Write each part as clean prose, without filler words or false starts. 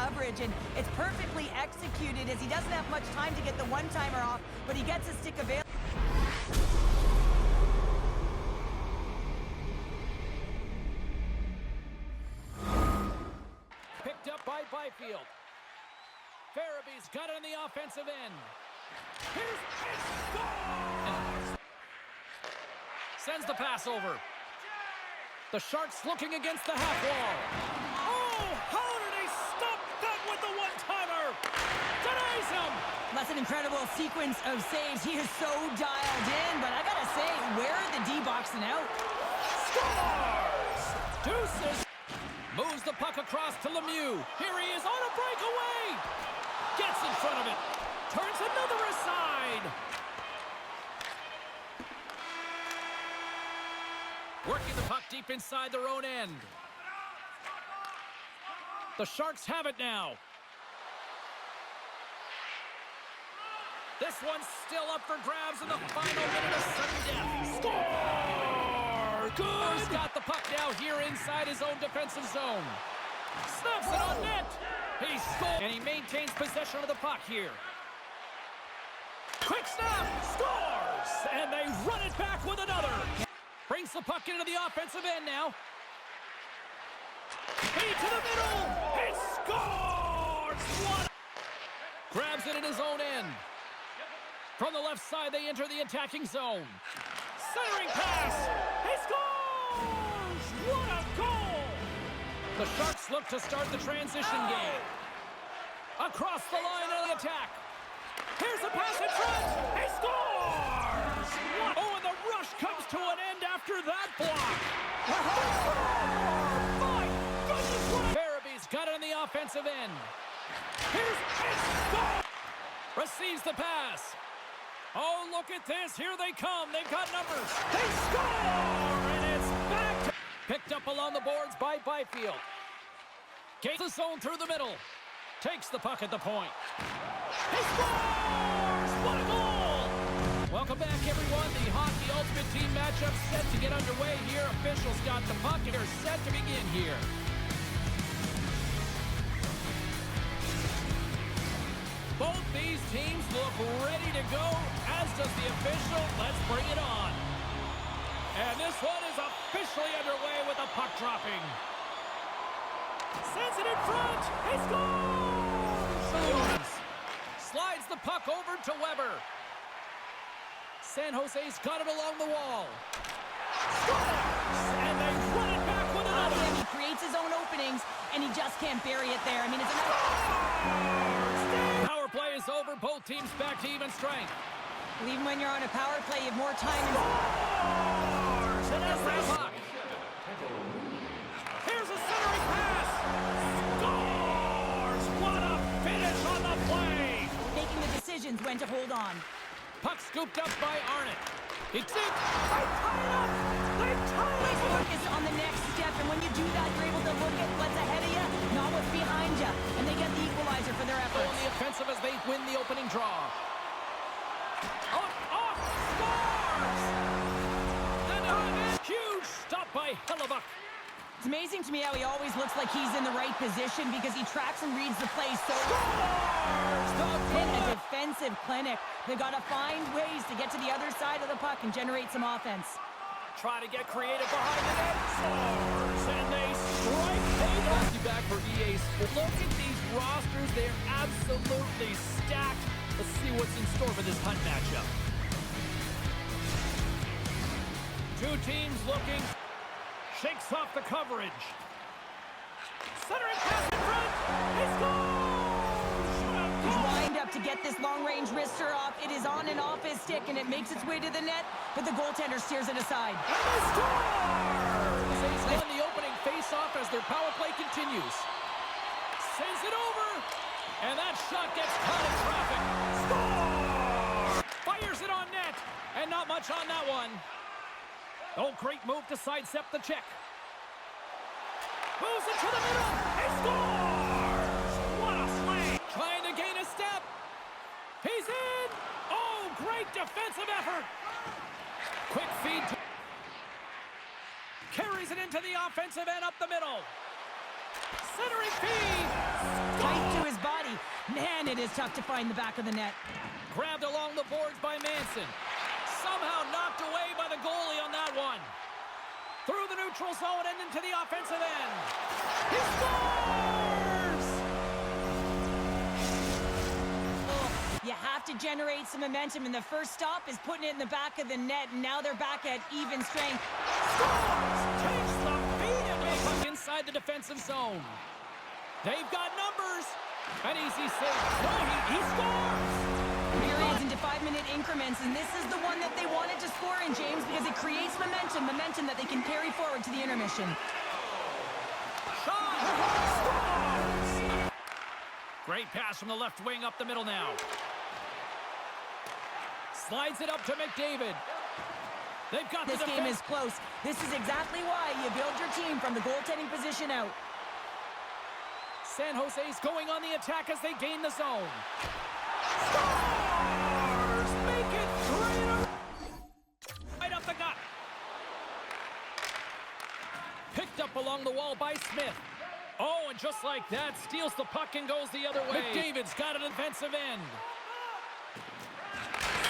coverage, and it's perfectly executed as he doesn't have much time to get the one-timer off, but he gets a stick available. Picked up by Byfield. Farabee's got it on the offensive end. Here's scores! Sends the pass over. The Sharks looking against the half wall. Oh, how did he stop that with the one-timer? Denies him! That's an incredible sequence of saves. He is so dialed in, but I gotta say, where are the D-boxing out? Scores! Deuces! Moves the puck across to Lemieux. Here he is on a breakaway! Gets in front of it. Turns another aside. Working the puck deep inside their own end. The Sharks have it now. This one's still up for grabs in the final minute of sudden death. Score! Good! He's got the puck now here inside his own defensive zone. Snaps it on net. He scores, and he maintains possession of the puck here. Quick snap! Scores! And they run it back with another. Brings the puck into the offensive end now. Feed to the middle! He scores! What? Grabs it in his own end. From the left side, they enter the attacking zone. Centering pass! He scores! What a goal! The Sharks look to start the transition game. Across the line of the attack. Here's a pass in front! He scores! What? Oh, and the rush comes to an end after that block. My goodness! Farabee's got it on the offensive end. Here's his goal! Receives the pass. Oh, look at this. Here they come. They've got numbers. They score! And it's back to... Picked up along the boards by Byfield. Gates the zone through the middle. Takes the puck at the point. He scores! What a goal! Welcome back, everyone. The Hockey Ultimate Team matchup set to get underway here. Officials got the puck and are set to begin here. Both these teams look ready to go, as does the official. Let's bring it on. And this one is officially underway with the puck dropping. Sends it in front. He scores! Slides the puck over to Weber. San Jose's got it along the wall. Scores! And they run it back with another. And he creates his own openings, and he just can't bury it there. I mean, it's another... Power play is over. Both teams back to even strength. Well, even when you're on a power play, you have more time. Scores! And that's the puck. Here's a centering pass. Scores! What a finish on the play! Making the decisions when to hold on. Puck scooped up by Arnott. It's it. They tie it up. They tie it Always up. focus on the next step, and when you do that, you're able to look at what's ahead of you, not what's behind you, and they get the equalizer for their efforts. On the offensive as they win the opening draw. Off, scores! And a huge stop by Hellebuck. It's amazing to me how he always looks like he's in the right position because he tracks and reads the play so well. In a defensive clinic. They got to find ways to get to the other side of the puck and generate some offense. Try to get creative behind the net. Scores! And they strike. Hey, back for EA Sports. Look at these rosters. They're absolutely stacked. Let's see what's in store for this Hunt matchup. Two teams looking. Shakes off the coverage. Centering pass in front. He scores! He's lined up to get this long-range wrister off. It is on and off his stick, and it makes its way to the net, but the goaltender steers it aside. And they score! They won the opening face-off as their power play continues. Sends it over, and that shot gets caught in traffic. Score! Fires it on net, and not much on that one. Oh, great move to sidestep the check. Moves it to the middle. He scores! What a play! Trying to gain a step. He's in! Oh, great defensive effort. Quick feed. Carries it into the offensive end up the middle. Centering feed. Tight Man, it is tough to find the back of the net. Grabbed along the boards by Manson. Somehow knocked away by the goalie on that one. Through the neutral zone and into the offensive end. He scores! You have to generate some momentum, and the first stop is putting it in the back of the net, and now they're back at even strength. Scores! Takes the beat and makes it inside the defensive zone. They've got numbers. An easy save. No, he scores! Periods into 5-minute increments, and this is the one that they wanted to score in, James, because it creates momentum that they can carry forward to the intermission. Shot! Scores! Great pass from the left wing up the middle now. Slides it up to McDavid. They've got this game is close. This is exactly why you build your team from the goaltending position out. San Jose's going on the attack as they gain the zone. Scores! Make it 3 in a row. Right up the gut. Picked up along the wall by Smith. Oh, and just like that, steals the puck and goes the other way. McDavid's got an defensive end.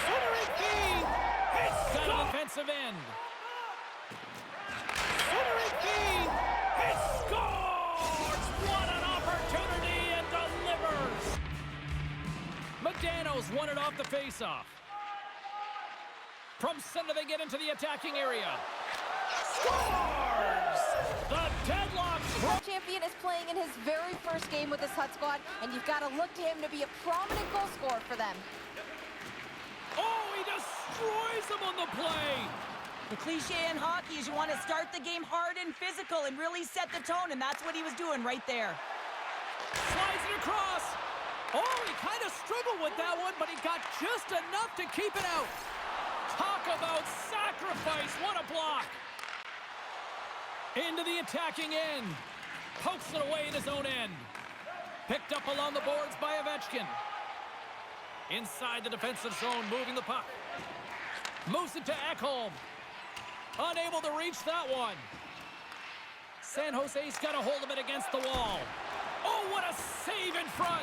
Centering feed. It's got an defensive end. Centering feed. It scores! What an opportunity, and delivers! Modano's won it off the faceoff. From center, they get into the attacking area. Scores! The deadlock. Champion is playing in his very first game with this Hut squad, and you've got to look to him to be a prominent goal scorer for them. Oh, he destroys them on the play. The cliche in hockey is you want to start the game hard and physical and really set the tone, and that's what he was doing right there. Slides it across. Oh, he kind of struggled with that one, but he got just enough to keep it out. Talk about sacrifice. What a block. Into the attacking end. Pokes it away in his own end. Picked up along the boards by Ovechkin. Inside the defensive zone, moving the puck. Moves it to Ekholm. Unable to reach that one. San Jose's got a hold of it against the wall. Oh, what a save in front.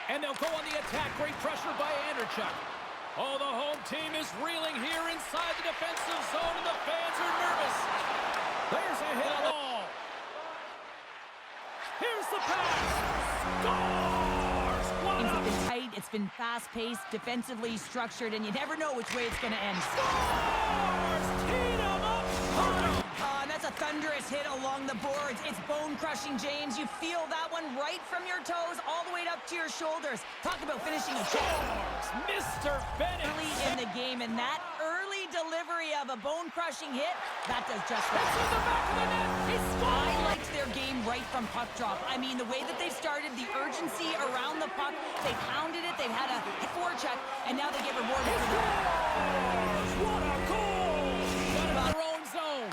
And they'll go on the attack. Great pressure by Anderchuk. Oh, the home team is reeling here inside the defensive zone, and the fans are nervous. There's a hit on the ball. Here's the pass. Scores! What Games a... have been tight, it's been fast-paced, defensively structured, and you never know which way it's going to end. Scores! Teed 'em up. And that's a thunderous hit along the boards. It's bone-crushing, James. You feel that one right from your toes all the way up to your shoulders. Talk about finishing a check. Mr. Bennett. Early in the game, and that early delivery of a bone-crushing hit, that does just It's that. in the back of the net. He I scores! liked their game right from puck drop. I mean, the way that they started, the urgency around the puck, they pounded it, they've had a forecheck, and now they get rewarded for that. What a goal! Got it in their own zone.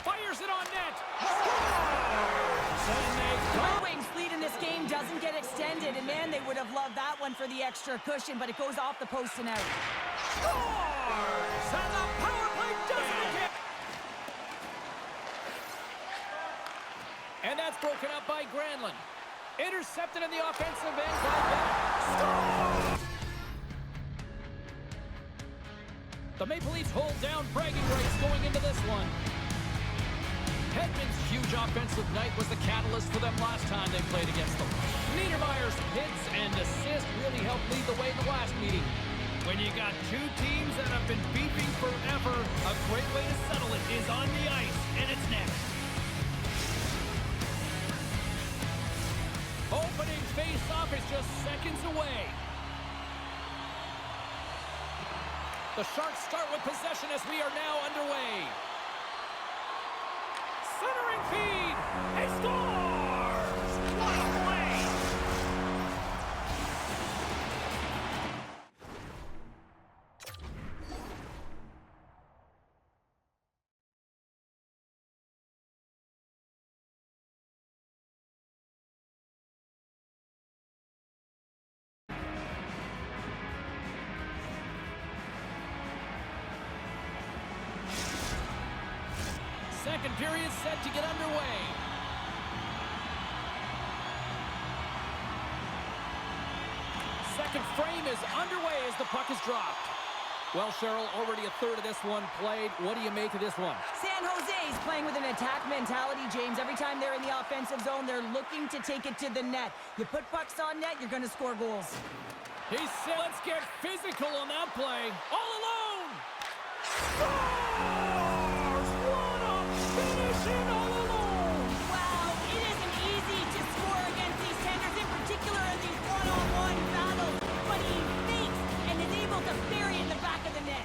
Fires it on net. Scores! And they go. Red Wings' lead in this game doesn't get extended, and man, they would have loved that one for the extra cushion, but it goes off the post and out. Scores! And the power play does it again. And that's broken up by Granlund. Intercepted in the offensive end by Bennett. Scores! The Maple Leafs hold down bragging rights going into this one. Hedman's huge offensive night was the catalyst for them last time they played against them. Niedermayer's hits and assists really helped lead the way in the last meeting. When you got two teams that have been beefing forever, a great way to settle it is on the ice, and it's next. Opening face-off is just seconds away. The Sharks start with possession as we are now underway. Centering feed. He scores! What a play! Second period set to get underway. second frame is underway as the puck is dropped. Well, Cheryl, already a third of this one played. What do you make of this one? San Jose's playing with an attack mentality, James. Every time they're in the offensive zone, they're looking to take it to the net. You put pucks on net, you're going to score goals. He said, let's get physical on that play. All alone! Scores! What a finish in all alone! Wow, it isn't easy to score against these tenders, in particular in these one-on-one battles. But he fakes and is able to bury it in the back of the net.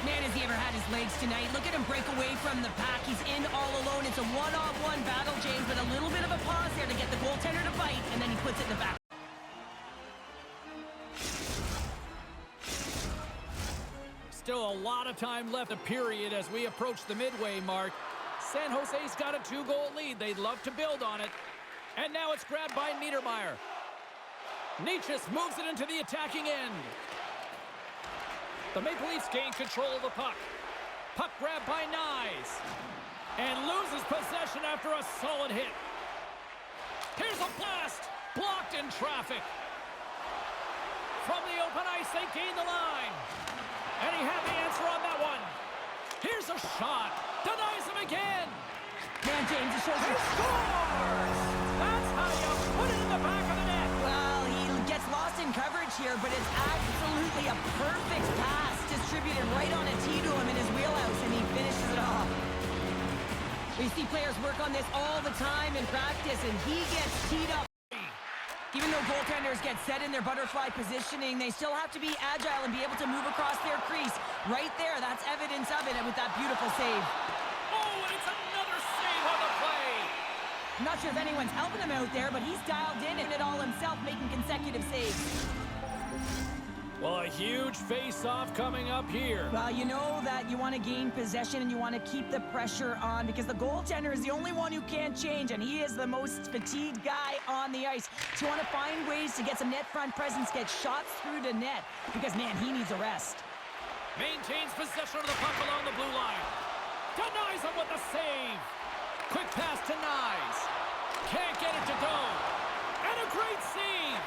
Man, has he ever had his legs tonight. Look at him break away from the pack. He's in all alone. It's a one-on-one battle, James, but a little bit of a pause there to get the goaltender to bite, and then he puts it in the back. Still a lot of time left, a period, as we approach the midway mark. San Jose's got a 2-goal lead. They'd love to build on it. And now it's grabbed by Niedermeyer. Nietzsche moves it into the attacking end. The Maple Leafs gain control of the puck. Puck grabbed by Nyes. And loses possession after a solid hit. Here's a blast. Blocked in traffic. From the open ice, they gain the line. And he had the answer on that one. Here's a shot. Denies him again. Man, James, it shows He scores! That's how you put it in the back of the net. Well, he gets lost in coverage here, but it's absolutely a perfect pass distributed right on a tee to him in his wheelhouse, and he finishes it off. We see players work on this all the time in practice, and he gets teed up. Even though goaltenders get set in their butterfly positioning, they still have to be agile and be able to move across their crease. Right there, that's evidence of it with that beautiful save. Oh, and it's another save on the play. I'm not sure if anyone's helping him out there, but he's dialed in it all himself, making consecutive saves. Well, a huge face-off coming up here. Well, you know that you want to gain possession and you want to keep the pressure on because the goaltender is the only one who can't change, and he is the most fatigued guy on the ice. So you want to find ways to get some net front presence, get shots through the net, because, man, he needs a rest. Maintains possession of the puck along the blue line. Denies him with the save. Quick pass to Nyes. Can't get it to go. And a great save.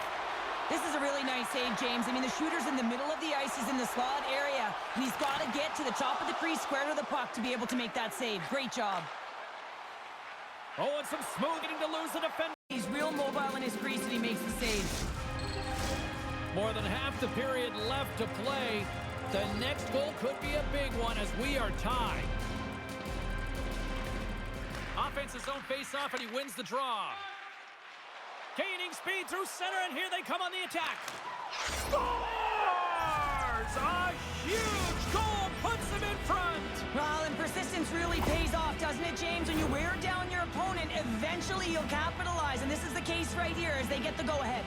This is a really nice save, James. I mean, the shooter's in the middle of the ice. He's in the slot area, and he's got to get to the top of the crease, square to the puck, to be able to make that save. Great job. Oh, and some smoothing to lose the defender. He's real mobile in his crease, and he makes the save. More than half the period left to play. The next goal could be a big one as we are tied. Offensive zone face-off, and he wins the draw. Gaining speed through center, and here they come on the attack. Scores! A huge goal puts him in front. Well, and persistence really pays off, doesn't it, James? When you wear down your opponent, eventually you'll capitalize, and this is the case right here as they get the go-ahead.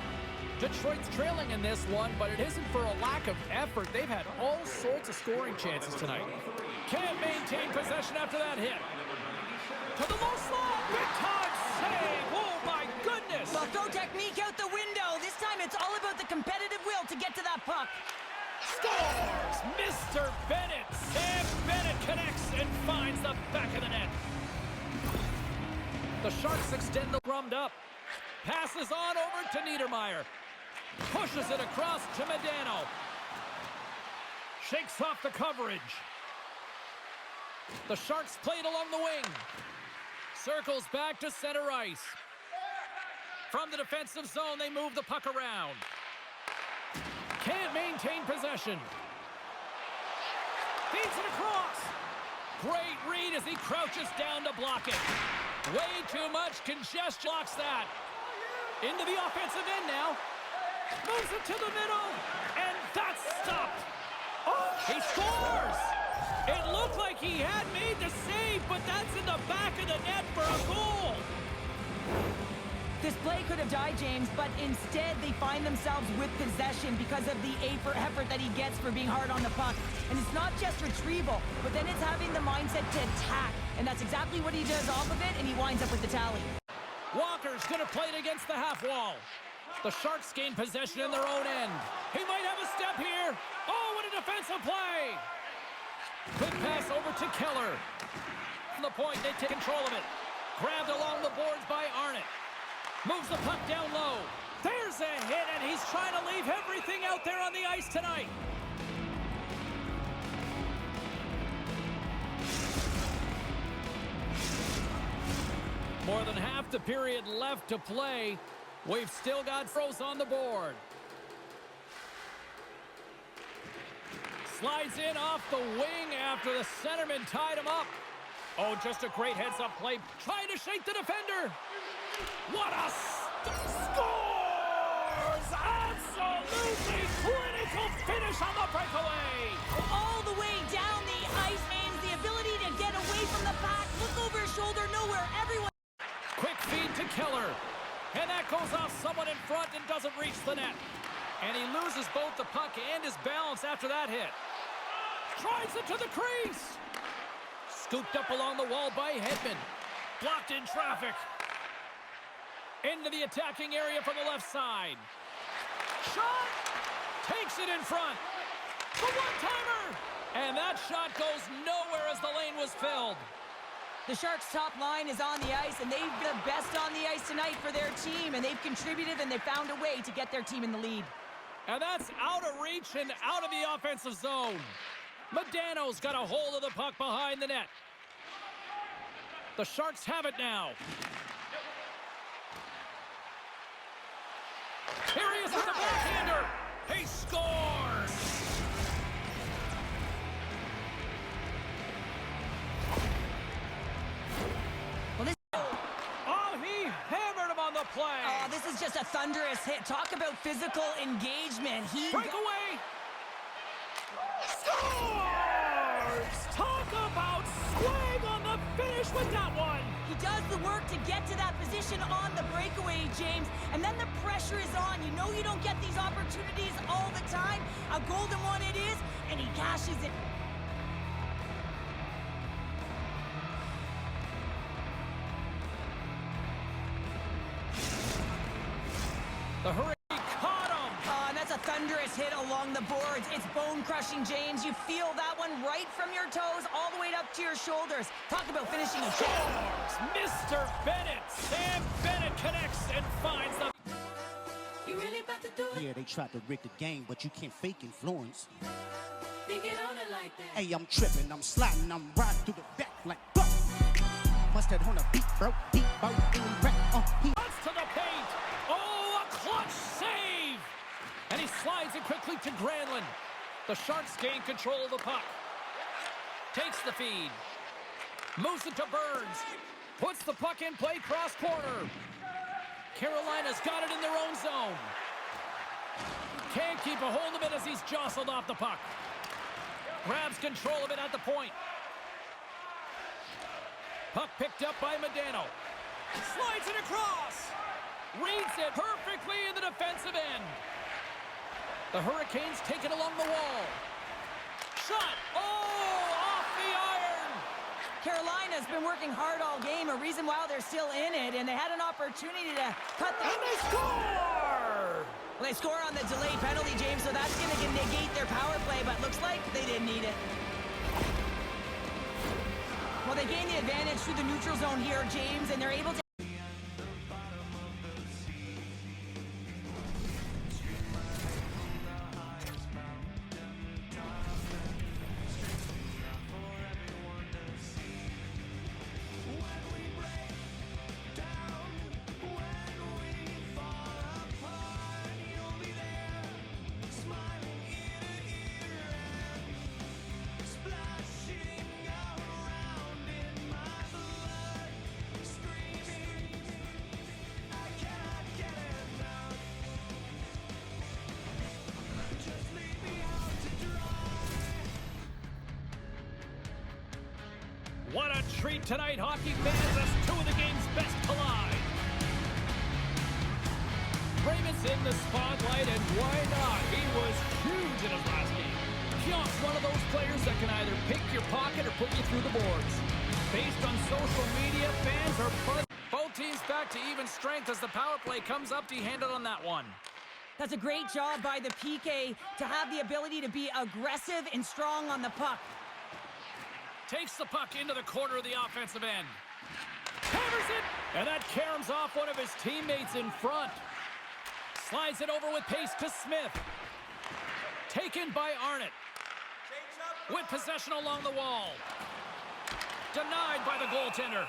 Detroit's trailing in this one, but it isn't for a lack of effort. They've had all sorts of scoring chances tonight. Can't maintain possession after that hit. To the low slot, big-time save. Oh, my goodness. Well, throw technique out the window. This time it's all about the competitive will to get to that puck. Scores! Mr. Bennett. Sam Bennett connects and finds the back of the net. The Sharks extend the drummed up. Passes on over to Niedermeyer. Pushes it across to Medano. Shakes off the coverage. The Sharks play it along the wing. Circles back to center ice. From the defensive zone, they move the puck around. Can't maintain possession. Feeds it across. Great read as he crouches down to block it. Way too much congestion. Blocks that. Into the offensive end now. Moves it to the middle. And that's stopped. Oh, he scores! It looked like he had made the save, but that's in the back of the net for a goal. This play could have died, James, but instead they find themselves with possession because of the effort that he gets for being hard on the puck. And it's not just retrieval, but then it's having the mindset to attack. And that's exactly what he does off of it, and he winds up with the tally. Walker's going to play it against the half wall. The Sharks gain possession in their own end. He might have a step here. Oh, what a defensive play. Quick pass over to Keller. From the point, they take control of it. Grabbed along the boards by Arnott. Moves the puck down low. There's a hit, and he's trying to leave everything out there on the ice tonight. More than half the period left to play. We've still got throws on the board. Slides in off the wing after the centerman tied him up. Oh, just a great heads-up play. Trying to shake the defender. What a scores! Absolutely critical finish on the breakaway. All the way down the ice, and the ability to get away from the pack, look over his shoulder, nowhere, everyone. Quick feed to Keller. And that goes off someone in front and doesn't reach the net. And he loses both the puck and his balance after that hit. Drives it to the crease. Scooped up along the wall by Hedman. Blocked in traffic. Into the attacking area from the left side. Shot! Takes it in front. The one-timer! And that shot goes nowhere as the lane was filled. The Sharks' top line is on the ice, and they've been the best on the ice tonight for their team, and they've contributed, and they found a way to get their team in the lead. And that's out of reach and out of the offensive zone. Modano's got a hold of the puck behind the net. The Sharks have it now. Here he is with the backhander. He scores! Play. Oh, this is just a thunderous hit. Talk about physical engagement. Breakaway. Scores! Talk about swag on the finish with that one. He does the work to get to that position on the breakaway, James, and then the pressure is on. You know you don't get these opportunities all the time. A golden one it is, and he cashes it. The Hurricane caught him. And that's a thunderous hit along the boards. It's bone-crushing, James. You feel that one right from your toes all the way up to your shoulders. Talk about finishing a check. Mr. Bennett. Sam Bennett connects and finds the... You really about to do it? Yeah, they tried to rig the game, but you can't fake influence. They get on it like that. Hey, I'm tripping, I'm sliding, I'm riding through the back like buck. Must have on a beat, bro. Deep out in the back. He to the paint. Oh, a clutch save! And he slides it quickly to Granlund. The Sharks gain control of the puck. Takes the feed. Moves it to Burns. Puts the puck in play cross corner. Carolina's got it in their own zone. Can't keep a hold of it as he's jostled off the puck. Grabs control of it at the point. Puck picked up by Modano. Slides it across. Reads it perfectly in the defensive end. The Hurricanes take it along the wall. Shot. Oh, off the iron. Carolina's been working hard all game, a reason why they're still in it, and they had an opportunity to cut the... And they score! Well, they score on the delayed penalty, James, so that's going to negate their power play, but looks like they didn't need it. Well, they gain the advantage through the neutral zone here, James, and they're able to... What a treat tonight, hockey fans, as two of the game's best collide. Raymond's in the spotlight, and why not? He was huge in his last game. Just one of those players that can either pick your pocket or put you through the boards. Based on social media, fans are both teams back to even strength as the power play comes up D-handed on that one. That's a great job by the PK to have the ability to be aggressive and strong on the puck. Takes the puck into the corner of the offensive end. Hammers it! And that caroms off one of his teammates in front. Slides it over with pace to Smith. Taken by Arnott. With possession along the wall. Denied by the goaltender.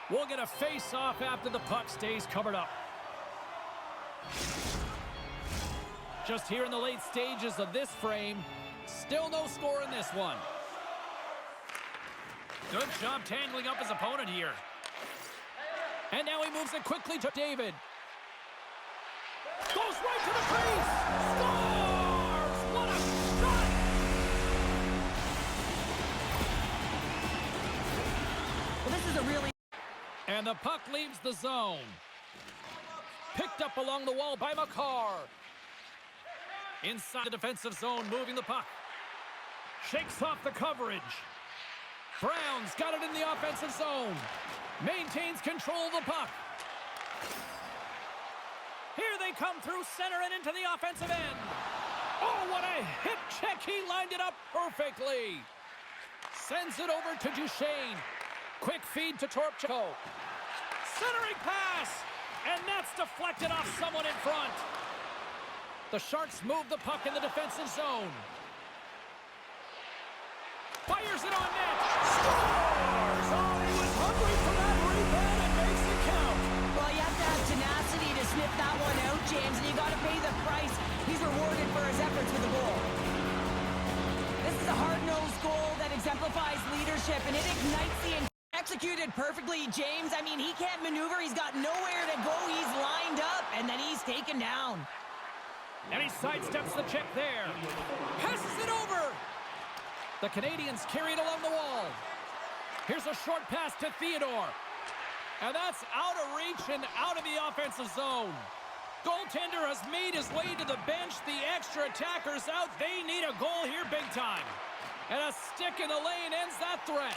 We'll get a face-off after the puck stays covered up. Just here in the late stages of this frame, still no score in this one. Good job tangling up his opponent here. And now he moves it quickly to David. Goes right to the crease. Scores! What a shot! Well, this is a really... And the puck leaves the zone. Picked up along the wall by McCarr. Inside the defensive zone, moving the puck. Shakes off the coverage. Brown's got it in the offensive zone. Maintains control of the puck. Here they come through center and into the offensive end. Oh, what a hip check. He lined it up perfectly. Sends it over to Duchesne. Quick feed to Torpchko. Centering pass. And that's deflected off someone in front. The Sharks move the puck in the defensive zone. Fires it on net. Scores! Oh, he was hungry for that rebound and makes it count. Well, you have to have tenacity to sniff that one out, James, and you got to pay the price. He's rewarded for his efforts with the goal. This is a hard-nosed goal that exemplifies leadership, and it ignites the... Executed perfectly, James. I mean, he can't maneuver. He's got nowhere to go. He's lined up, and then he's taken down. And he sidesteps the check there. Passes it over. The Canadians carry it along the wall. Here's a short pass to Theodore. And that's out of reach and out of the offensive zone. Goaltender has made his way to the bench. The extra attackers out. They need a goal here big time. And a stick in the lane ends that threat.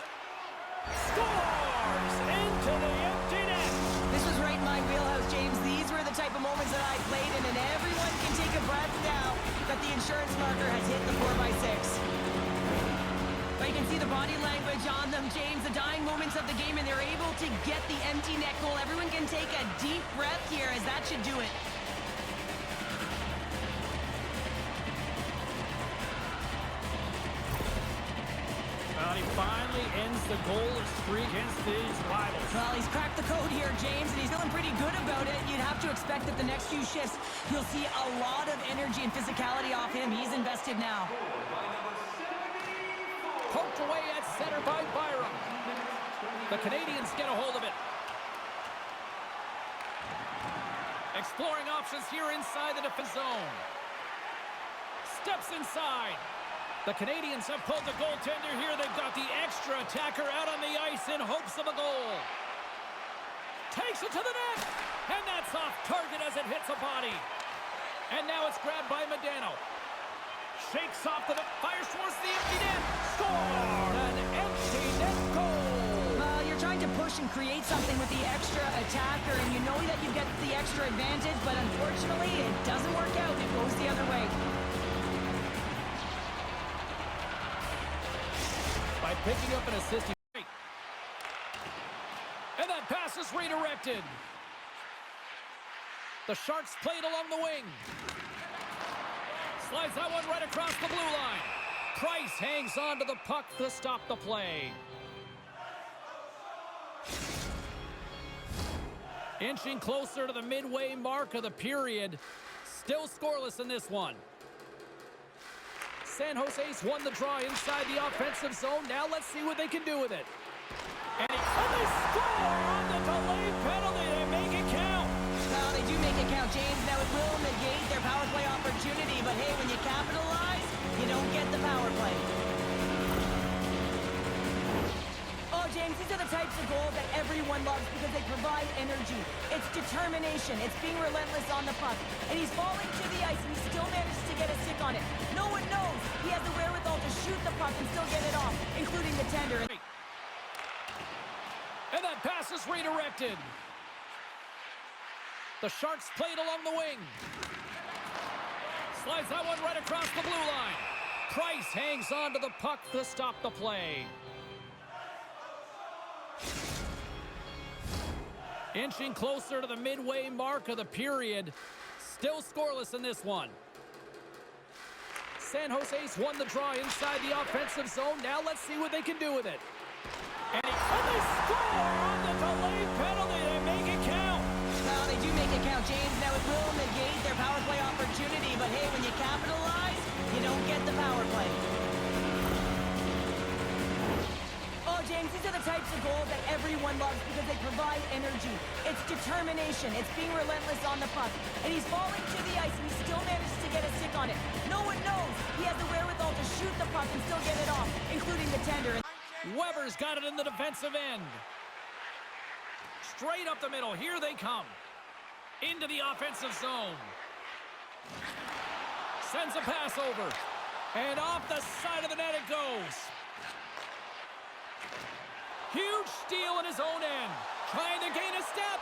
Scores into the empty net. This was right in my wheelhouse, James. These were the type of moments that I played in, and everyone can take a breath now that the insurance marker has hit the 4x6. But you can see the body language on them, James, the dying moments of the game, and they're able to get the empty net goal. Everyone can take a deep breath here, as that should do it. Well, he finally ends the goalless streak against his rivals. Well, he's cracked the code here, James, and he's feeling pretty good about it. You'd have to expect that the next few shifts, you'll see a lot of energy and physicality off him. He's invested now. Poked away at center by Byram. The Canadians get a hold of it. Exploring options here inside the defense zone. Steps inside. The Canadians have pulled the goaltender here. They've got the extra attacker out on the ice in hopes of a goal. Takes it to the net. And that's off target as it hits a body. And now it's grabbed by Medano. Shakes off the net. Fires towards the empty net. Score! An empty net goal. Well, you're trying to push and create something with the extra attacker, and you know that you get the extra advantage, but unfortunately, it doesn't work out. It goes the other way. By picking up an assist. And that pass is redirected. The Sharks play it along the wing. Slides that one right across the blue line. Price hangs on to the puck to stop the play. Inching closer to the midway mark of the period. Still scoreless in this one. San Jose's won the draw inside the offensive zone. Now let's see what they can do with it. And they score on the delay penalty. They make it count. Well, they do make it count, James. Now it will negate their power play opportunity, but hey, when you capitalize, you don't get the power play. Oh, James, these are the types of goals that everyone loves because they provide energy. It's determination. It's being relentless on the puck. And he's falling to the ice, and he still manages to get a stick on it. No one knows he has the wherewithal to shoot the puck and still get it off, including the tender. And that pass is redirected. The Sharks played along the wing. Slides that one right across the blue line. Price hangs on to the puck to stop the play. Inching closer to the midway mark of the period. Still scoreless in this one. San Jose's won the draw inside the offensive zone. Now let's see what they can do with it. And they score on the delayed penalty. They make it count. Well, they do make it count, James. Now it will negate their power play opportunity, but hey, when you capitalize, you don't get the power play. Oh, James, these are the types of goals that everyone loves because they provide energy. It's determination. It's being relentless on the puck. And he's falling to the ice, and he still manages to get a stick on it. No one knows he has the wherewithal to shoot the puck and still get it off, including the tender. Weber's got it in the defensive end. Straight up the middle. Here they come. Into the offensive zone. Sends a pass over. And off the side of the net it goes. Huge steal in his own end. Trying to gain a step.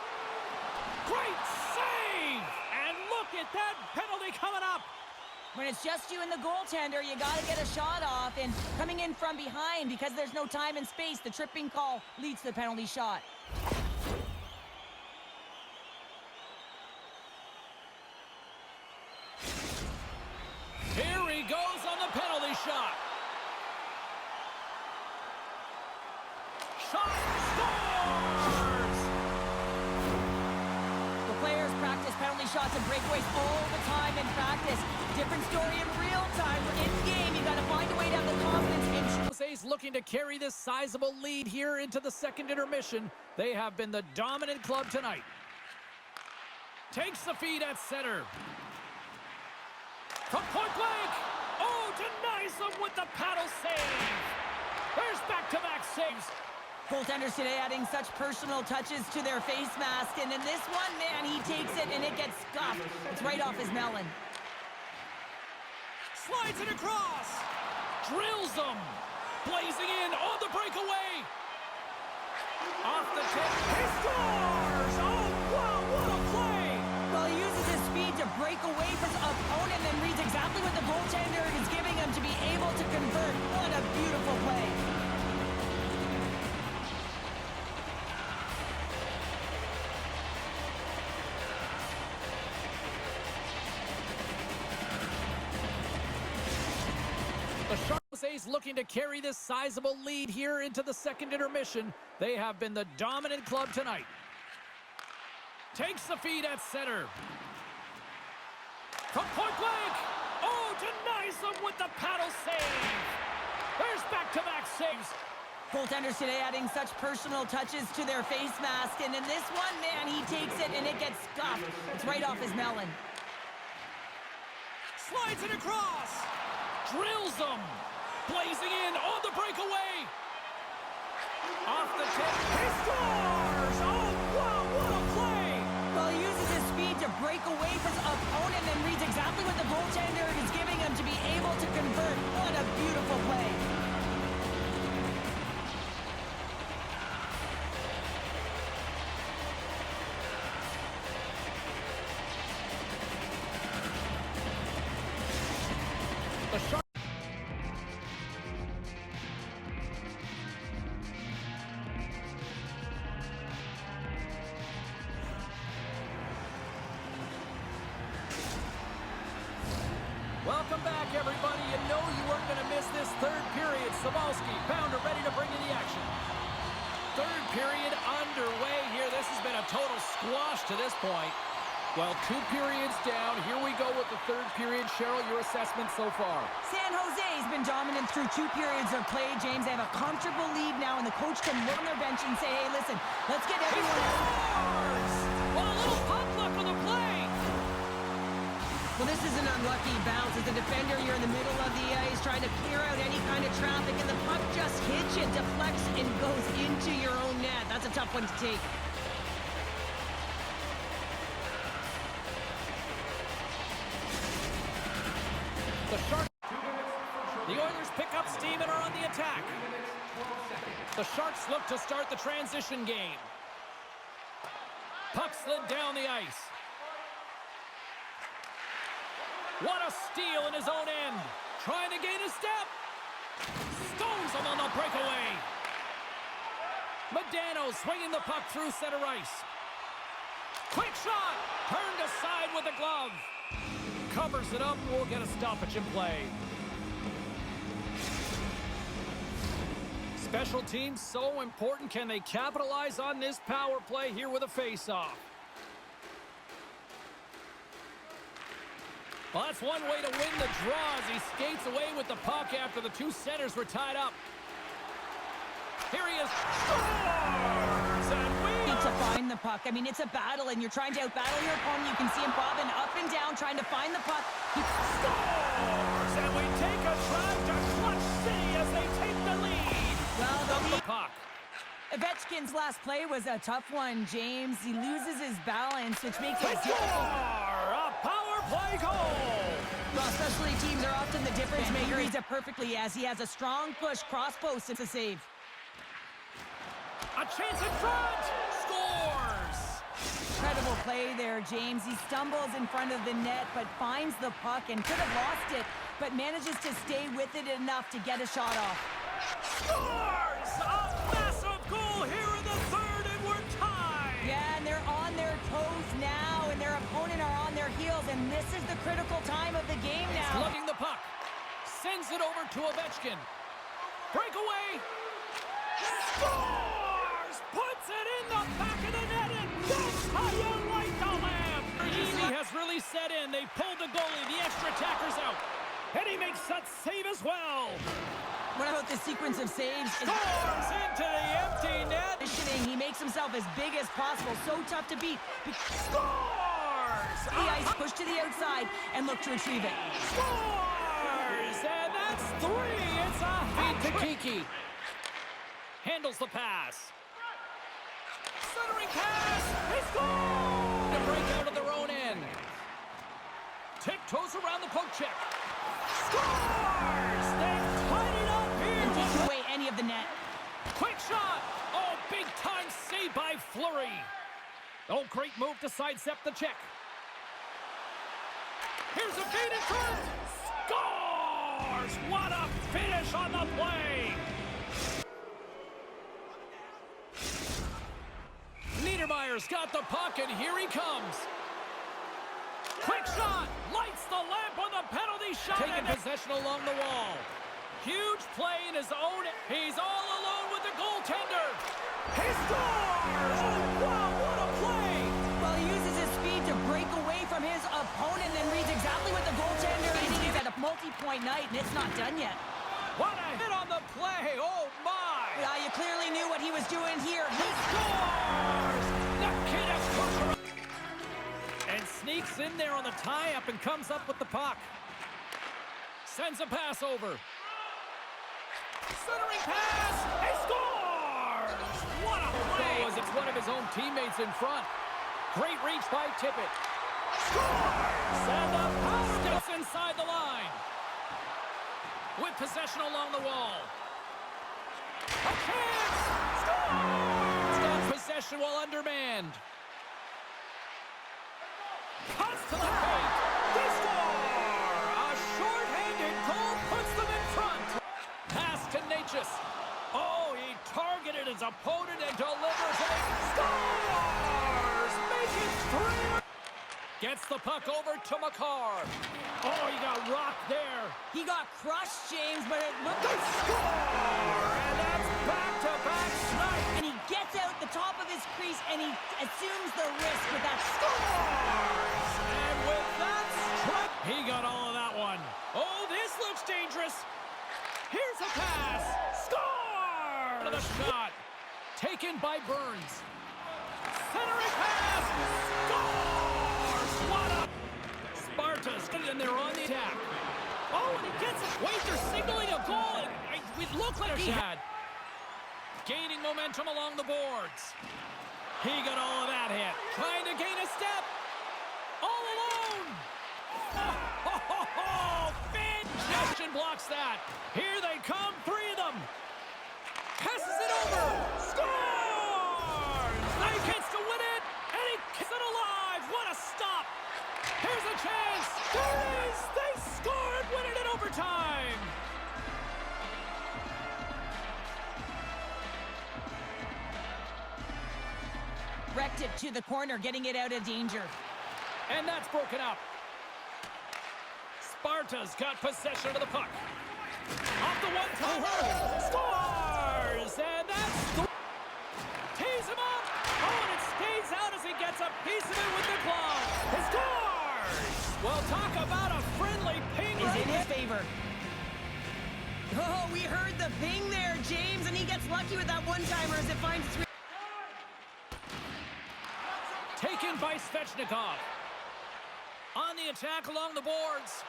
Great save! And look at that penalty coming up. When it's just you and the goaltender, you got to get a shot off. And coming in from behind, because there's no time and space, the tripping call leads to the penalty shot. Here he goes on the penalty shot. Shot scores! The players practice penalty shots and breakaways all the time in practice. Different story in real time. In game, you got to find a way to have the confidence in. Jose's looking to carry this sizable lead here into the second intermission. They have been the dominant club tonight. Takes the feed at center. From point blank. Oh, denies them with the paddle save. There's back-to-back saves. Goaltenders today adding such personal touches to their face mask. And in this one, man, he takes it and it gets scuffed. It's right off his melon. Slides it across. Drills them. Blazing in on the breakaway. Off the tip. He scores! Oh, wow, what a play! Well, he uses his speed to break away from his opponent and reads exactly what the goaltender is giving him to be able to convert. What a beautiful play. The Sharks looking to carry this sizable lead here into the second intermission. They have been the dominant club tonight. Takes the feed at center. From point blank. Oh, denies them with the paddle save. There's back-to-back saves. Goaltenders today adding such personal touches to their face mask. And in this one, man, he takes it and it gets scuffed. It's right off his melon. Slides it across. Drills them. Blazing in on the breakaway. Off the tip. He scores! Oh, wow, what a play! Well, he uses his speed to break away from his opponent and reads exactly what the goaltender is giving him to be able to convert. What a beautiful play. The Sharks. Welcome back, everybody. You know you weren't going to miss this third period. Sabalski, Pounder ready to bring you the action. Third period underway here. This has been a total squash to this point. Well, 2 periods down. Here we go with the third period. Cheryl, your assessment so far? San Jose's been dominant through 2 periods of play, James. They have a comfortable lead now, and the coach can look on their bench and say, hey, listen, let's get everyone out. Well, a little puck luck on the play. Well, this is an unlucky bounce. As a defender, you're in the middle of the ice trying to clear out any kind of traffic, and the puck just hits you, deflects, and goes into your own net. That's a tough one to take. The Sharks. The Oilers pick up steam and are on the attack. The Sharks look to start the transition game. Puck slid down the ice. What a steal in his own end. Trying to gain a step. Stones him on the breakaway. Modano swinging the puck through center ice. Quick shot! Turned aside with a glove. Covers it up. We'll get a stoppage in play. Special teams so important. Can they capitalize on this power play here with a face-off? Well, that's one way to win the draw as he skates away with the puck after the two centers were tied up. Here he is. Scores! And we Need to find the puck. I mean, it's a battle, and you're trying to outbattle your opponent. You can see him bobbing up and down, trying to find the puck. He scores! And we take a drive to Clutch City as they take the lead. Well, the puck. Ovechkin's last play was a tough one, James. He loses his balance, which makes it difficult. A power play goal! Well, especially teams are often the difference maker. He reads it perfectly as he has a strong push, cross post. It's a save. A chance in front! Scores! Incredible play there, James. He stumbles in front of the net, but finds the puck and could have lost it, but manages to stay with it enough to get a shot off. Scores! A massive goal here in the third, and we're tied! Yeah, and they're on their toes now, and their opponent are on their heels, and this is the critical time of the game now. Slugging the puck. Sends it over to Ovechkin. Breakaway! Scores! Puts it in the back of the net, and that's how you light the lamp! Easy has really set in. They pulled the goalie. The extra attacker's out. And he makes that save as well. What about the sequence of saves? Scores into the empty net. He makes himself as big as possible. So tough to beat. Scores! The ice push to the outside and look to retrieve it. Scores! And that's three. It's a feed to Kiki. Handles the pass. Centering pass. He scores! To break out of their own end. Tiptoes around the poke check. Scores! They've tied it up here. And takes away any of the net. Quick shot! Oh, big time save by Fleury. Oh, great move to sidestep the check. Here's a feed in front. Scores! What a finish on the play! Niedermayer's got the puck, and here he comes. Quick shot! Lights the lamp on the penalty shot. Taking possession along the wall. Huge play in his own. He's all alone with the goaltender. He scores! Oh, wow, what a play! Well, he uses his speed to break away from his opponent and reads exactly what the goaltender is. He's at a multi-point night, and it's not done yet. What a hit on the play! Oh, my! Yeah, you clearly knew what he was doing here. He scores! Nikita Kucherov! And sneaks in there on the tie-up and comes up with the puck. Sends a pass over. Centering pass! He scores! What a play! As it's one of his own teammates in front. Great reach by Tippett. Scores! And the power steps inside the line. With possession along the wall. A chance! Scores! Got possession while undermanned. Cuts to the paint. They score! A short-handed goal puts them in front. Pass to Natchez. Oh, he targeted his opponent and delivers it. Scores! Make it 3. Gets the puck over to Makar. Oh, he got rocked there. He got crushed, James, but it looked They score! And that's back-to-back snipe. and he gets out the top of his crease and he assumes the risk with that Scores! And with that strike, he got all of that one. Oh, this looks dangerous. Here's a pass. Score! The shot. Taken by Burns. Centering pass. Scores! What a... Sparta's and they're on the attack. Oh, and he gets it. Wait, they're signaling a goal. It looked like he had. Gaining momentum along the boards. He got all of that hit. Trying to gain a step. All alone. Oh, Finn Justin blocks that. Here they come, 3 of them. Passes it over. Scores! They gets to win it, and he keeps it alive. What a stop. Here's a chance. There it is. They scored, winning it overtime. Wrecked it to the corner, getting it out of danger. And that's broken up. Sparta's got possession of the puck. Off the one-timer. Scores! And that's... Tees him up. Oh, and it stays out as he gets a piece of it with the glove. He scores! Well, talk about a friendly ping Is right in his there. favor. Oh, we heard the ping there, James, and he gets lucky with that one-timer as it finds its... Taken by Svechnikov. On the attack along the boards.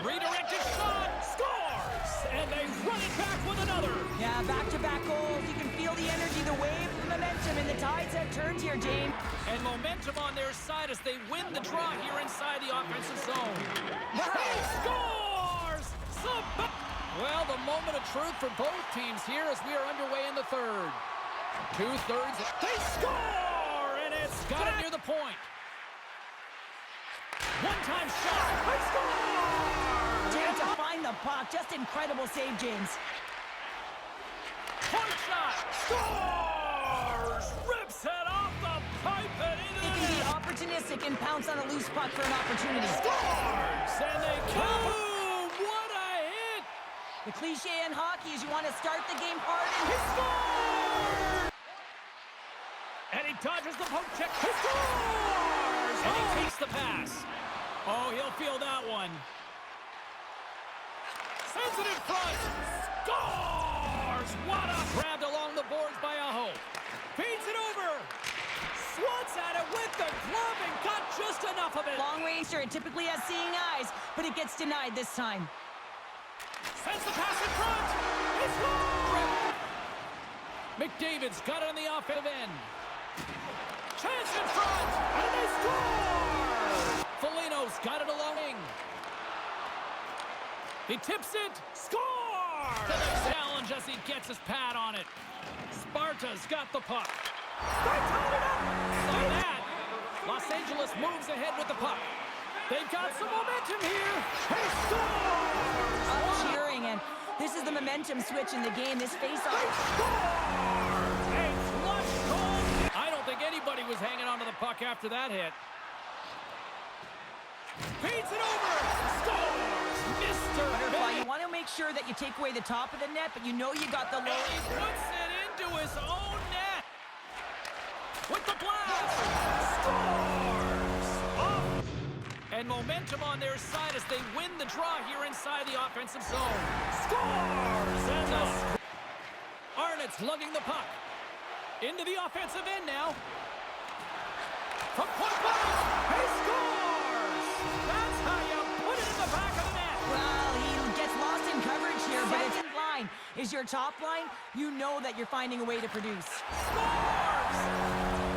Redirected shot. Scores! And they run it back with another. Yeah, back-to-back goals. You can feel the energy, the wave, the momentum, and the tides have turned here, James. And momentum on their side as they win the draw here inside the offensive zone. Wow. He scores! Well, the moment of truth for both teams here as we are underway in the third. Two-thirds. They score! And it's got it near the point. One-time shot. They score! James to find the puck. Just incredible save, James. Point shot. Scores! Rips it off the pipe and into They the can be net. opportunistic and pounce on a loose puck for an opportunity. Scores! And they boom! What a hit! The cliche in hockey is you want to start the game hard He and... scores! And he dodges the poke check. He scores! And he takes the pass. Oh, he'll feel that one. Sends it in front. Scores! What a... Grabbed along the boards by Aho. Feeds it over. Swats at it with the glove and got just enough of it. Long ranger, it typically has seeing eyes, but it gets denied this time. Sends the pass in front. He scores! McDavid's got it on the offensive end. Chance in front, and they score! Foligno's got it along. He tips it, score! The next challenge as he gets his pad on it. Sparta's got the puck. They tied it up! Like that, Los Angeles moves ahead with the puck. They've got some momentum here. He scores! Up cheering, and this is the momentum switch in the game. This face-off... A clutch goal. I don't think anybody was hanging onto the puck after that hit. Feeds it over. Scores. Mr. Butterfly, you want to make sure that you take away the top of the net, but you know you got the And low... he puts it into his own net. With the blast. Scores. Oh. And momentum on their side as they win the draw here inside the offensive zone. Scores. And Arnott's lugging the puck. Into the offensive end now. From point blank, he scores! That's how you put it in the back of the net. Well, he gets lost in coverage here, but it's in line. Is your top line, you know that you're finding a way to produce. Scores!